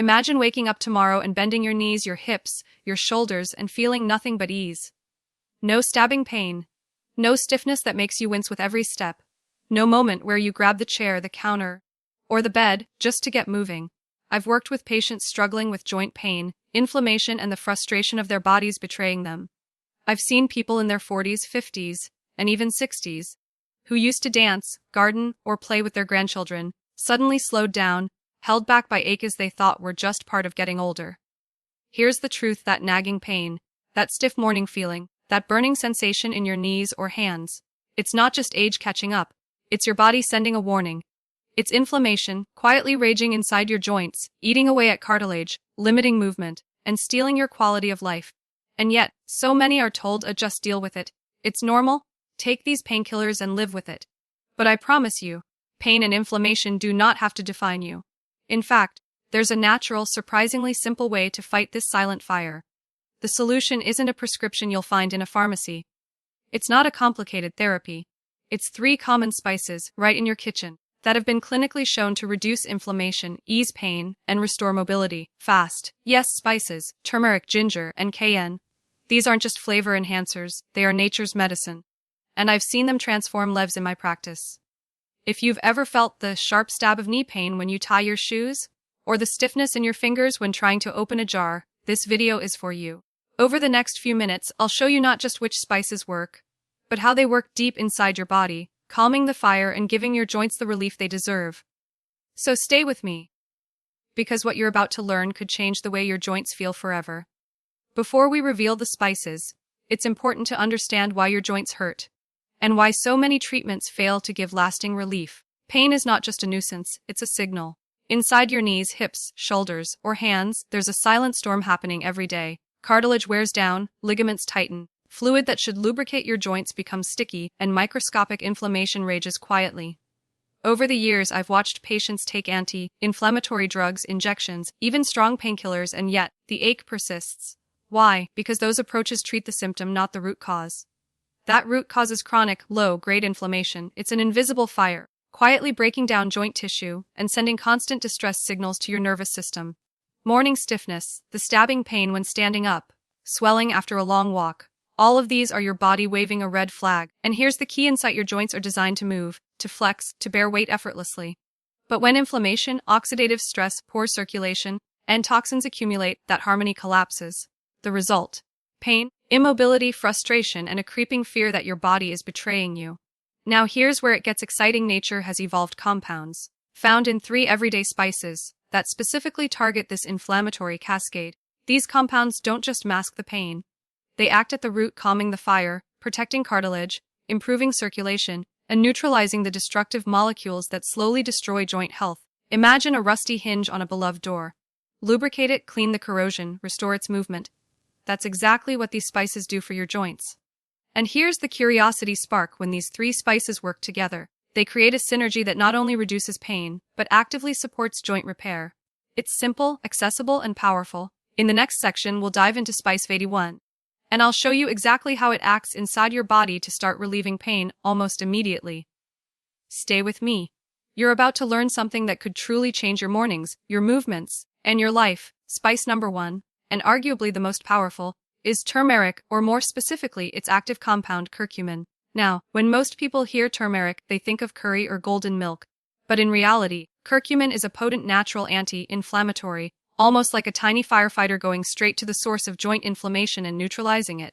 Imagine waking up tomorrow and bending your knees, your hips, your shoulders, and feeling nothing but ease. No stabbing pain. No stiffness that makes you wince with every step. No moment where you grab the chair, the counter, or the bed just to get moving. I've worked with patients struggling with joint pain, inflammation, and the frustration of their bodies betraying them. I've seen people in their 40s, 50s, and even 60s, who used to dance, garden, or play with their grandchildren, suddenly slowed down, held back by aches they thought were just part of getting older. Here's the truth: that nagging pain, that stiff morning feeling, that burning sensation in your knees or hands, it's not just age catching up, it's your body sending a warning. It's inflammation, quietly raging inside your joints, eating away at cartilage, limiting movement, and stealing your quality of life. And yet, so many are told, just deal with it. It's normal, take these painkillers and live with it. But I promise you, pain and inflammation do not have to define you. In fact, there's a natural, surprisingly simple way to fight this silent fire. The solution isn't a prescription you'll find in a pharmacy. It's not a complicated therapy. It's 3 common spices right in your kitchen that have been clinically shown to reduce inflammation, ease pain, and restore mobility, fast. Yes, spices, turmeric, ginger, and cayenne. These aren't just flavor enhancers, they are nature's medicine. And I've seen them transform lives in my practice. If you've ever felt the sharp stab of knee pain when you tie your shoes, or the stiffness in your fingers when trying to open a jar, this video is for you. Over the next few minutes, I'll show you not just which spices work, but how they work deep inside your body, calming the fire and giving your joints the relief they deserve. So stay with me, because what you're about to learn could change the way your joints feel forever. Before we reveal the spices, it's important to understand why your joints hurt, and why so many treatments fail to give lasting relief. Pain is not just a nuisance, it's a signal. Inside your knees, hips, shoulders, or hands, there's a silent storm happening every day. Cartilage wears down, ligaments tighten, fluid that should lubricate your joints becomes sticky, and microscopic inflammation rages quietly. Over the years, I've watched patients take anti-inflammatory drugs, injections, even strong painkillers, and yet, the ache persists. Why? Because those approaches treat the symptom, not the root cause. That root cause is chronic, low-grade inflammation. It's an invisible fire, quietly breaking down joint tissue and sending constant distress signals to your nervous system. Morning stiffness, the stabbing pain when standing up, swelling after a long walk. All of these are your body waving a red flag. And here's the key insight: your joints are designed to move, to flex, to bear weight effortlessly. But when inflammation, oxidative stress, poor circulation, and toxins accumulate, that harmony collapses. The result: pain, immobility, frustration, and a creeping fear that your body is betraying you. Now here's where it gets exciting. Nature has evolved compounds, found in 3 everyday spices, that specifically target this inflammatory cascade. These compounds don't just mask the pain. They act at the root, calming the fire, protecting cartilage, improving circulation, and neutralizing the destructive molecules that slowly destroy joint health. Imagine a rusty hinge on a beloved door. Lubricate it, clean the corrosion, restore its movement. That's exactly what these spices do for your joints. And here's the curiosity spark: when these 3 spices work together, they create a synergy that not only reduces pain, but actively supports joint repair. It's simple, accessible, and powerful. In the next section, we'll dive into spice 81. And I'll show you exactly how it acts inside your body to start relieving pain almost immediately. Stay with me. You're about to learn something that could truly change your mornings, your movements, and your life. Spice number 1, and arguably the most powerful, is turmeric, or more specifically, its active compound, curcumin. Now, when most people hear turmeric, they think of curry or golden milk. But in reality, curcumin is a potent natural anti-inflammatory, almost like a tiny firefighter going straight to the source of joint inflammation and neutralizing it.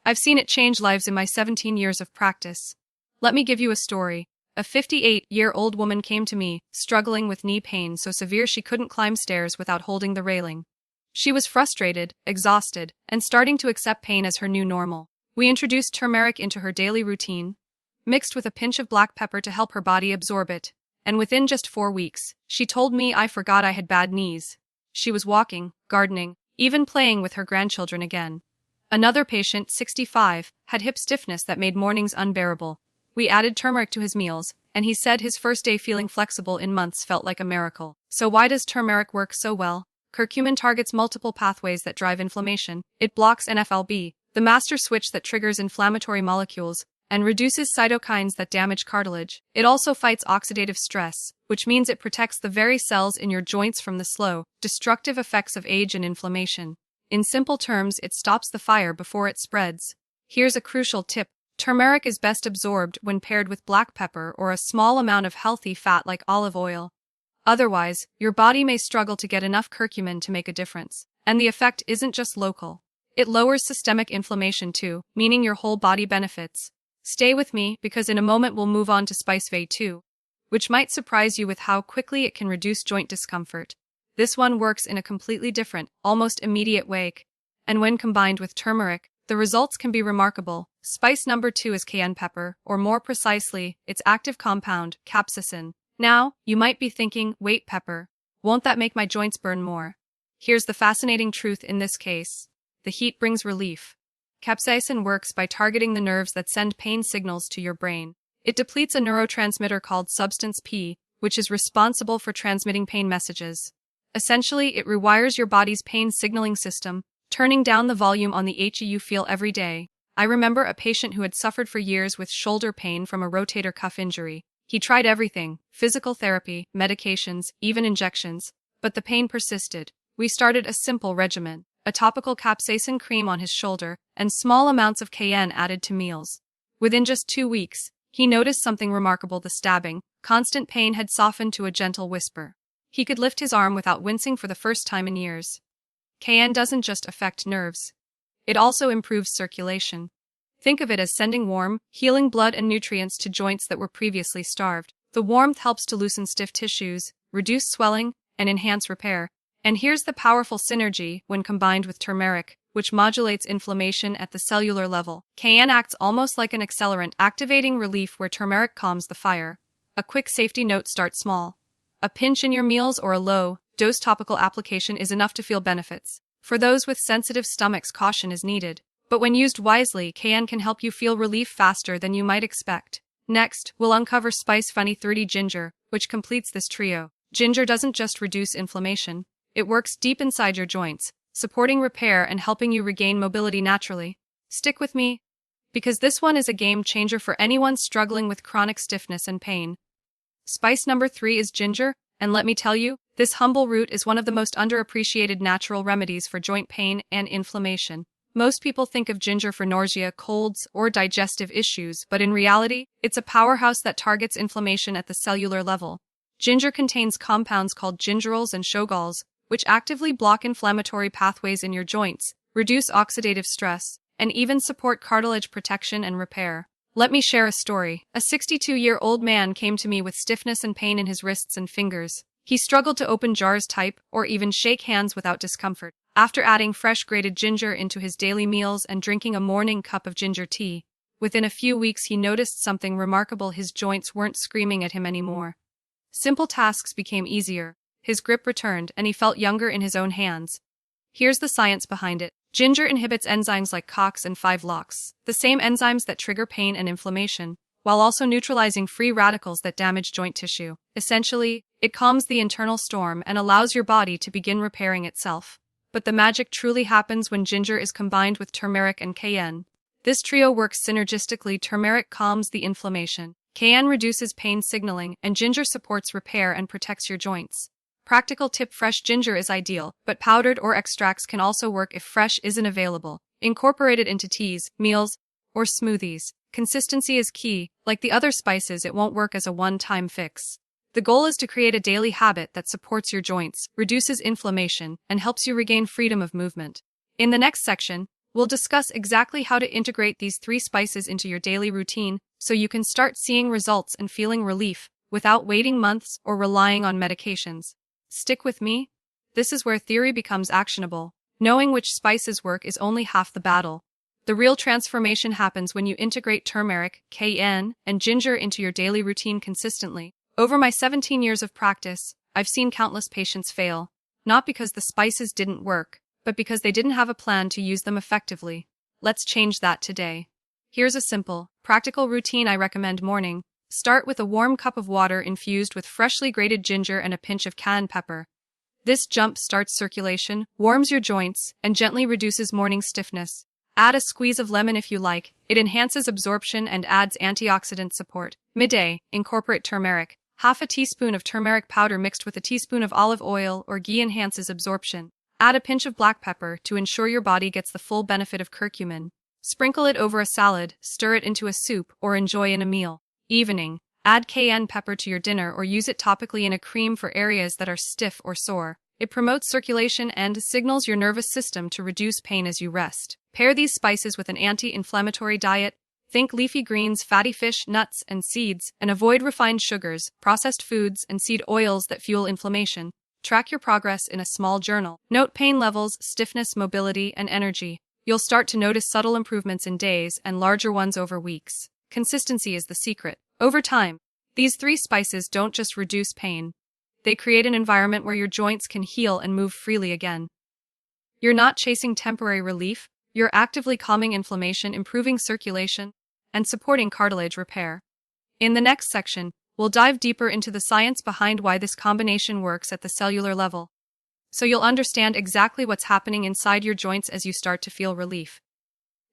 I've seen it change lives in my 17 years of practice. Let me give you a story. A 58-year-old woman came to me, struggling with knee pain so severe she couldn't climb stairs without holding the railing. She was frustrated, exhausted, and starting to accept pain as her new normal. We introduced turmeric into her daily routine, mixed with a pinch of black pepper to help her body absorb it, and within just 4 weeks, she told me I forgot I had bad knees. She was walking, gardening, even playing with her grandchildren again. Another patient, 65, had hip stiffness that made mornings unbearable. We added turmeric to his meals, and he said his first day feeling flexible in months felt like a miracle. So why does turmeric work so well? Curcumin targets multiple pathways that drive inflammation. It blocks NF-κB, the master switch that triggers inflammatory molecules, and reduces cytokines that damage cartilage. It also fights oxidative stress, which means it protects the very cells in your joints from the slow, destructive effects of age and inflammation. In simple terms, it stops the fire before it spreads. Here's a crucial tip. Turmeric is best absorbed when paired with black pepper or a small amount of healthy fat like olive oil. Otherwise, your body may struggle to get enough curcumin to make a difference. And the effect isn't just local. It lowers systemic inflammation too, meaning your whole body benefits. Stay with me, because in a moment we'll move on to Spice Vey 2, which might surprise you with how quickly it can reduce joint discomfort. This one works in a completely different, almost immediate way, and when combined with turmeric, the results can be remarkable. Spice number 2 is cayenne pepper, or more precisely, its active compound, capsaicin. Now, you might be thinking, wait, pepper, won't that make my joints burn more? Here's the fascinating truth in this case. The heat brings relief. Capsaicin works by targeting the nerves that send pain signals to your brain. It depletes a neurotransmitter called substance P, which is responsible for transmitting pain messages. Essentially, it rewires your body's pain signaling system, turning down the volume on the HE you feel every day. I remember a patient who had suffered for years with shoulder pain from a rotator cuff injury. He tried everything: physical therapy, medications, even injections, but the pain persisted. We started a simple regimen: a topical capsaicin cream on his shoulder, and small amounts of cayenne added to meals. Within just 2 weeks, he noticed something remarkable: the stabbing, constant pain had softened to a gentle whisper. He could lift his arm without wincing for the first time in years. Cayenne doesn't just affect nerves. It also improves circulation. Think of it as sending warm, healing blood and nutrients to joints that were previously starved. The warmth helps to loosen stiff tissues, reduce swelling, and enhance repair. And here's the powerful synergy when combined with turmeric, which modulates inflammation at the cellular level. Cayenne acts almost like an accelerant, activating relief where turmeric calms the fire. A quick safety note: start small. A pinch in your meals or a low-dose topical application is enough to feel benefits. For those with sensitive stomachs, caution is needed. But when used wisely, cayenne can help you feel relief faster than you might expect. Next, we'll uncover Spice Vey 30 ginger, which completes this trio. Ginger doesn't just reduce inflammation. It works deep inside your joints, supporting repair and helping you regain mobility naturally. Stick with me, because this one is a game changer for anyone struggling with chronic stiffness and pain. Spice number 3 is ginger, and let me tell you, this humble root is one of the most underappreciated natural remedies for joint pain and inflammation. Most people think of ginger for nausea, colds, or digestive issues, but in reality, it's a powerhouse that targets inflammation at the cellular level. Ginger contains compounds called gingerols and shogals, which actively block inflammatory pathways in your joints, reduce oxidative stress, and even support cartilage protection and repair. Let me share a story. A 62-year-old man came to me with stiffness and pain in his wrists and fingers. He struggled to open jars, type, or even shake hands without discomfort. After adding fresh grated ginger into his daily meals and drinking a morning cup of ginger tea, within a few weeks he noticed something remarkable: his joints weren't screaming at him anymore. Simple tasks became easier, his grip returned, and he felt younger in his own hands. Here's the science behind it. Ginger inhibits enzymes like COX and 5-LOX, the same enzymes that trigger pain and inflammation, while also neutralizing free radicals that damage joint tissue. Essentially, it calms the internal storm and allows your body to begin repairing itself. But the magic truly happens when ginger is combined with turmeric and cayenne. This trio works synergistically: turmeric calms the inflammation, cayenne reduces pain signaling, and ginger supports repair and protects your joints. Practical tip: fresh ginger is ideal, but powdered or extracts can also work if fresh isn't available. Incorporate it into teas, meals, or smoothies. Consistency is key. Like the other spices, it won't work as a one-time fix. The goal is to create a daily habit that supports your joints, reduces inflammation, and helps you regain freedom of movement. In the next section, we'll discuss exactly how to integrate these 3 spices into your daily routine so you can start seeing results and feeling relief without waiting months or relying on medications. Stick with me. This is where theory becomes actionable. Knowing which spices work is only half the battle. The real transformation happens when you integrate turmeric, cayenne, and ginger into your daily routine consistently. Over my 17 years of practice, I've seen countless patients fail, not because the spices didn't work, but because they didn't have a plan to use them effectively. Let's change that today. Here's a simple, practical routine I recommend: morning. Start with a warm cup of water infused with freshly grated ginger and a pinch of cayenne pepper. This jump starts circulation, warms your joints, and gently reduces morning stiffness. Add a squeeze of lemon if you like. It enhances absorption and adds antioxidant support. Midday, incorporate turmeric. Half a teaspoon of turmeric powder mixed with a teaspoon of olive oil or ghee enhances absorption. Add a pinch of black pepper to ensure your body gets the full benefit of curcumin. Sprinkle it over a salad, stir it into a soup, or enjoy in a meal. Evening. Add cayenne pepper to your dinner or use it topically in a cream for areas that are stiff or sore. It promotes circulation and signals your nervous system to reduce pain as you rest. Pair these spices with an anti-inflammatory diet. Think leafy greens, fatty fish, nuts, and seeds, and avoid refined sugars, processed foods, and seed oils that fuel inflammation. Track your progress in a small journal. Note pain levels, stiffness, mobility, and energy. You'll start to notice subtle improvements in days and larger ones over weeks. Consistency is the secret. Over time, these 3 spices don't just reduce pain. They create an environment where your joints can heal and move freely again. You're not chasing temporary relief, you're actively calming inflammation, improving circulation, and supporting cartilage repair. In the next section, we'll dive deeper into the science behind why this combination works at the cellular level, so you'll understand exactly what's happening inside your joints as you start to feel relief.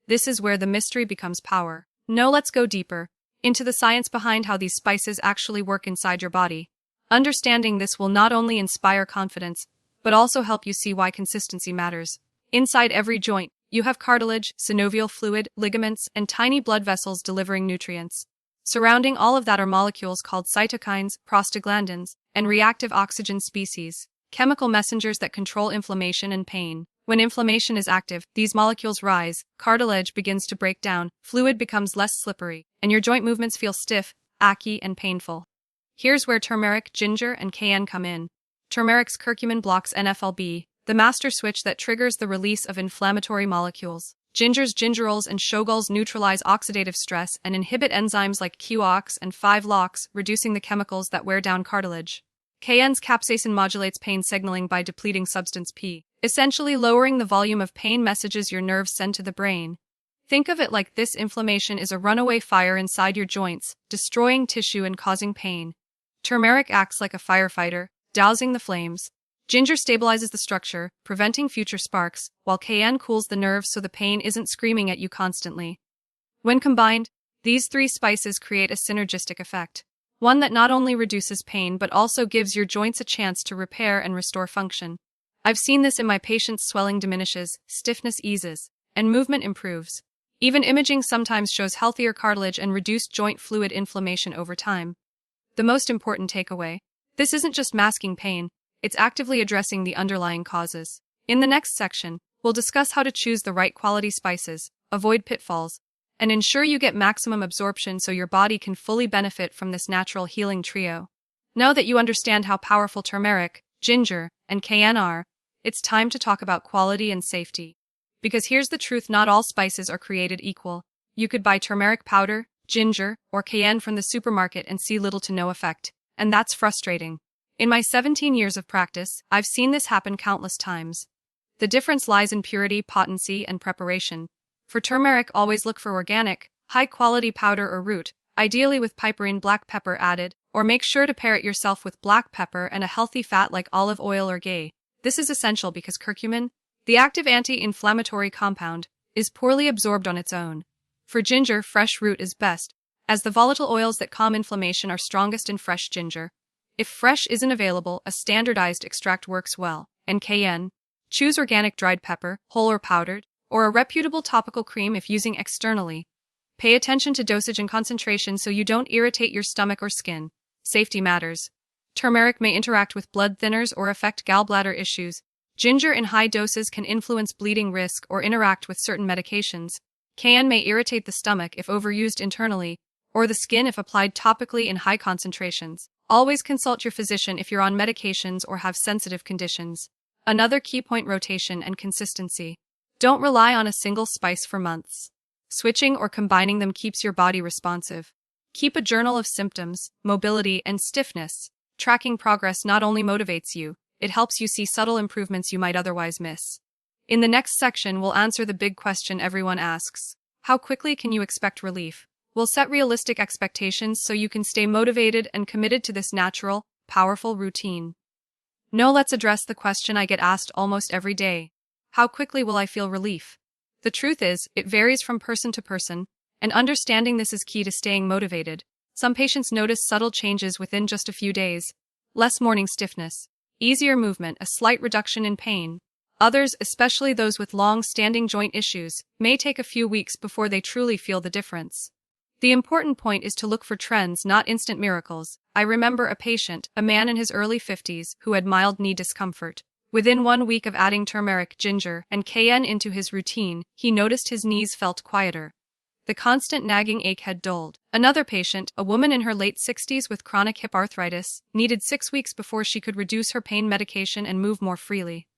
This is where the mystery becomes power. Now let's go deeper into the science behind how these spices actually work inside your body. Understanding this will not only inspire confidence, but also help you see why consistency matters. Inside every joint, you have cartilage, synovial fluid, ligaments, and tiny blood vessels delivering nutrients. Surrounding all of that are molecules called cytokines, prostaglandins, and reactive oxygen species, chemical messengers that control inflammation and pain. When inflammation is active, these molecules rise, cartilage begins to break down, fluid becomes less slippery, and your joint movements feel stiff, achy, and painful. Here's where turmeric, ginger, and cayenne come in. Turmeric's curcumin blocks NF-κB, the master switch that triggers the release of inflammatory molecules. Ginger's gingerols and shogols neutralize oxidative stress and inhibit enzymes like QOX and 5-LOX, reducing the chemicals that wear down cartilage. Cayenne's capsaicin modulates pain signaling by depleting substance P, essentially lowering the volume of pain messages your nerves send to the brain. Think of it like this: inflammation is a runaway fire inside your joints, destroying tissue and causing pain. Turmeric acts like a firefighter, dousing the flames. Ginger stabilizes the structure, preventing future sparks, while cayenne cools the nerves so the pain isn't screaming at you constantly. When combined, these 3 spices create a synergistic effect. One that not only reduces pain but also gives your joints a chance to repair and restore function. I've seen this in my patients: swelling diminishes, stiffness eases, and movement improves. Even imaging sometimes shows healthier cartilage and reduced joint fluid inflammation over time. The most important takeaway: this isn't just masking pain, it's actively addressing the underlying causes. In the next section, we'll discuss how to choose the right quality spices, avoid pitfalls, and ensure you get maximum absorption so your body can fully benefit from this natural healing trio. Now that you understand how powerful turmeric, ginger, and cayenne are, it's time to talk about quality and safety. Because here's the truth: not all spices are created equal. You could buy turmeric powder, ginger, or cayenne from the supermarket and see little to no effect, and that's frustrating. In my 17 years of practice, I've seen this happen countless times. The difference lies in purity, potency, and preparation. For turmeric, always look for organic, high-quality powder or root, ideally with piperine black pepper added, or make sure to pair it yourself with black pepper and a healthy fat like olive oil or ghee. This is essential because curcumin, the active anti-inflammatory compound, is poorly absorbed on its own. For ginger, fresh root is best, as the volatile oils that calm inflammation are strongest in fresh ginger. If fresh isn't available, a standardized extract works well. And cayenne, choose organic dried pepper, whole or powdered, or a reputable topical cream if using externally. Pay attention to dosage and concentration so you don't irritate your stomach or skin. Safety matters. Turmeric may interact with blood thinners or affect gallbladder issues. Ginger in high doses can influence bleeding risk or interact with certain medications. Cayenne may irritate the stomach if overused internally, or the skin if applied topically in high concentrations. Always consult your physician if you're on medications or have sensitive conditions. Another key point: rotation and consistency. Don't rely on a single spice for months. Switching or combining them keeps your body responsive. Keep a journal of symptoms, mobility, and stiffness. Tracking progress not only motivates you, it helps you see subtle improvements you might otherwise miss. In the next section, we'll answer the big question everyone asks: how quickly can you expect relief? We'll set realistic expectations so you can stay motivated and committed to this natural, powerful routine. Now let's address the question I get asked almost every day: how quickly will I feel relief? The truth is, it varies from person to person, and understanding this is key to staying motivated. Some patients notice subtle changes within just a few days. Less morning stiffness, easier movement, a slight reduction in pain. Others, especially those with long-standing joint issues, may take a few weeks before they truly feel the difference. The important point is to look for trends, not instant miracles. I remember a patient, a man in his early 50s, who had mild knee discomfort. Within 1 week of adding turmeric, ginger, and cayenne into his routine, he noticed his knees felt quieter. The constant nagging ache had dulled. Another patient, a woman in her late 60s with chronic hip arthritis, needed 6 weeks before she could reduce her pain medication and move more freely.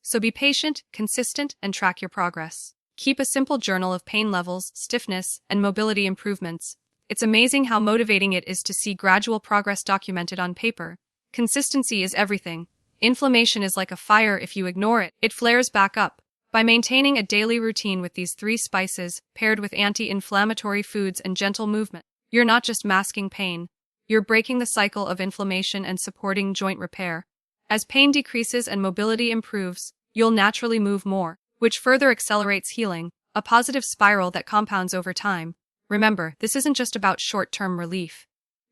So be patient, consistent, and track your progress. Keep a simple journal of pain levels, stiffness, and mobility improvements. It's amazing how motivating it is to see gradual progress documented on paper. Consistency is everything. Inflammation is like a fire. If you ignore it, it flares back up. By maintaining a daily routine with these 3 spices, paired with anti-inflammatory foods and gentle movement, you're not just masking pain, you're breaking the cycle of inflammation and supporting joint repair. As pain decreases and mobility improves, you'll naturally move more, which further accelerates healing, a positive spiral that compounds over time. Remember, this isn't just about short-term relief.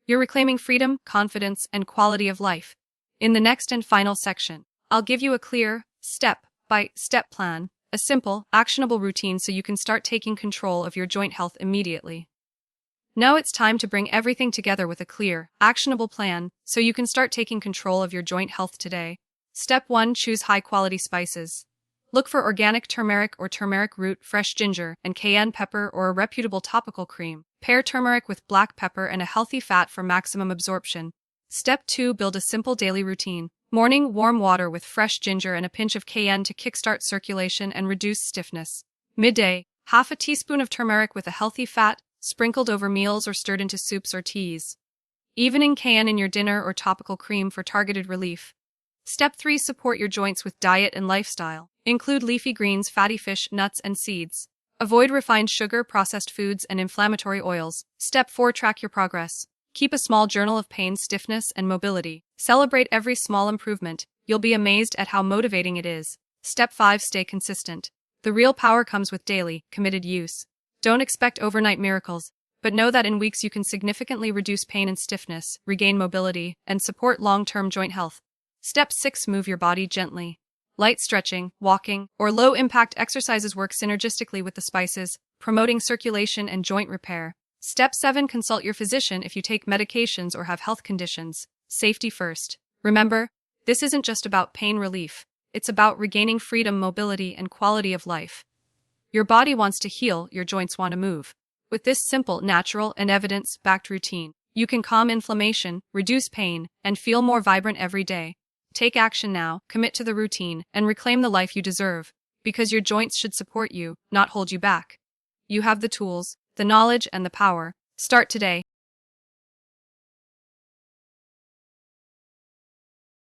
You're reclaiming freedom, confidence, and quality of life. In the next and final section, I'll give you a clear, step-by-step plan, a simple, actionable routine so you can start taking control of your joint health immediately. Now it's time to bring everything together with a clear, actionable plan so you can start taking control of your joint health today. Step 1. Choose high-quality spices. Look for organic turmeric or turmeric root, fresh ginger, and cayenne pepper or a reputable topical cream. Pair turmeric with black pepper and a healthy fat for maximum absorption. Step 2. Build a simple daily routine. Morning, warm water with fresh ginger and a pinch of cayenne to kickstart circulation and reduce stiffness. Midday, half a teaspoon of turmeric with a healthy fat, sprinkled over meals or stirred into soups or teas. Evening, cayenne in your dinner or topical cream for targeted relief. Step 3. Support your joints with diet and lifestyle. Include leafy greens, fatty fish, nuts, and seeds. Avoid refined sugar, processed foods, and inflammatory oils. Step 4. Track your progress. Keep a small journal of pain, stiffness, and mobility. Celebrate every small improvement. You'll be amazed at how motivating it is. Step 5. Stay consistent. The real power comes with daily, committed use. Don't expect overnight miracles, but know that in weeks you can significantly reduce pain and stiffness, regain mobility, and support long-term joint health. Step 6. Move your body gently. Light stretching, walking, or low-impact exercises work synergistically with the spices, promoting circulation and joint repair. Step 7. Consult your physician if you take medications or have health conditions. Safety first. Remember, this isn't just about pain relief. It's about regaining freedom, mobility, and quality of life. Your body wants to heal, your joints want to move. With this simple, natural, and evidence-backed routine, you can calm inflammation, reduce pain, and feel more vibrant every day. Take action now, commit to the routine, and reclaim the life you deserve, because your joints should support you, not hold you back. You have the tools, the knowledge, and the power. Start today.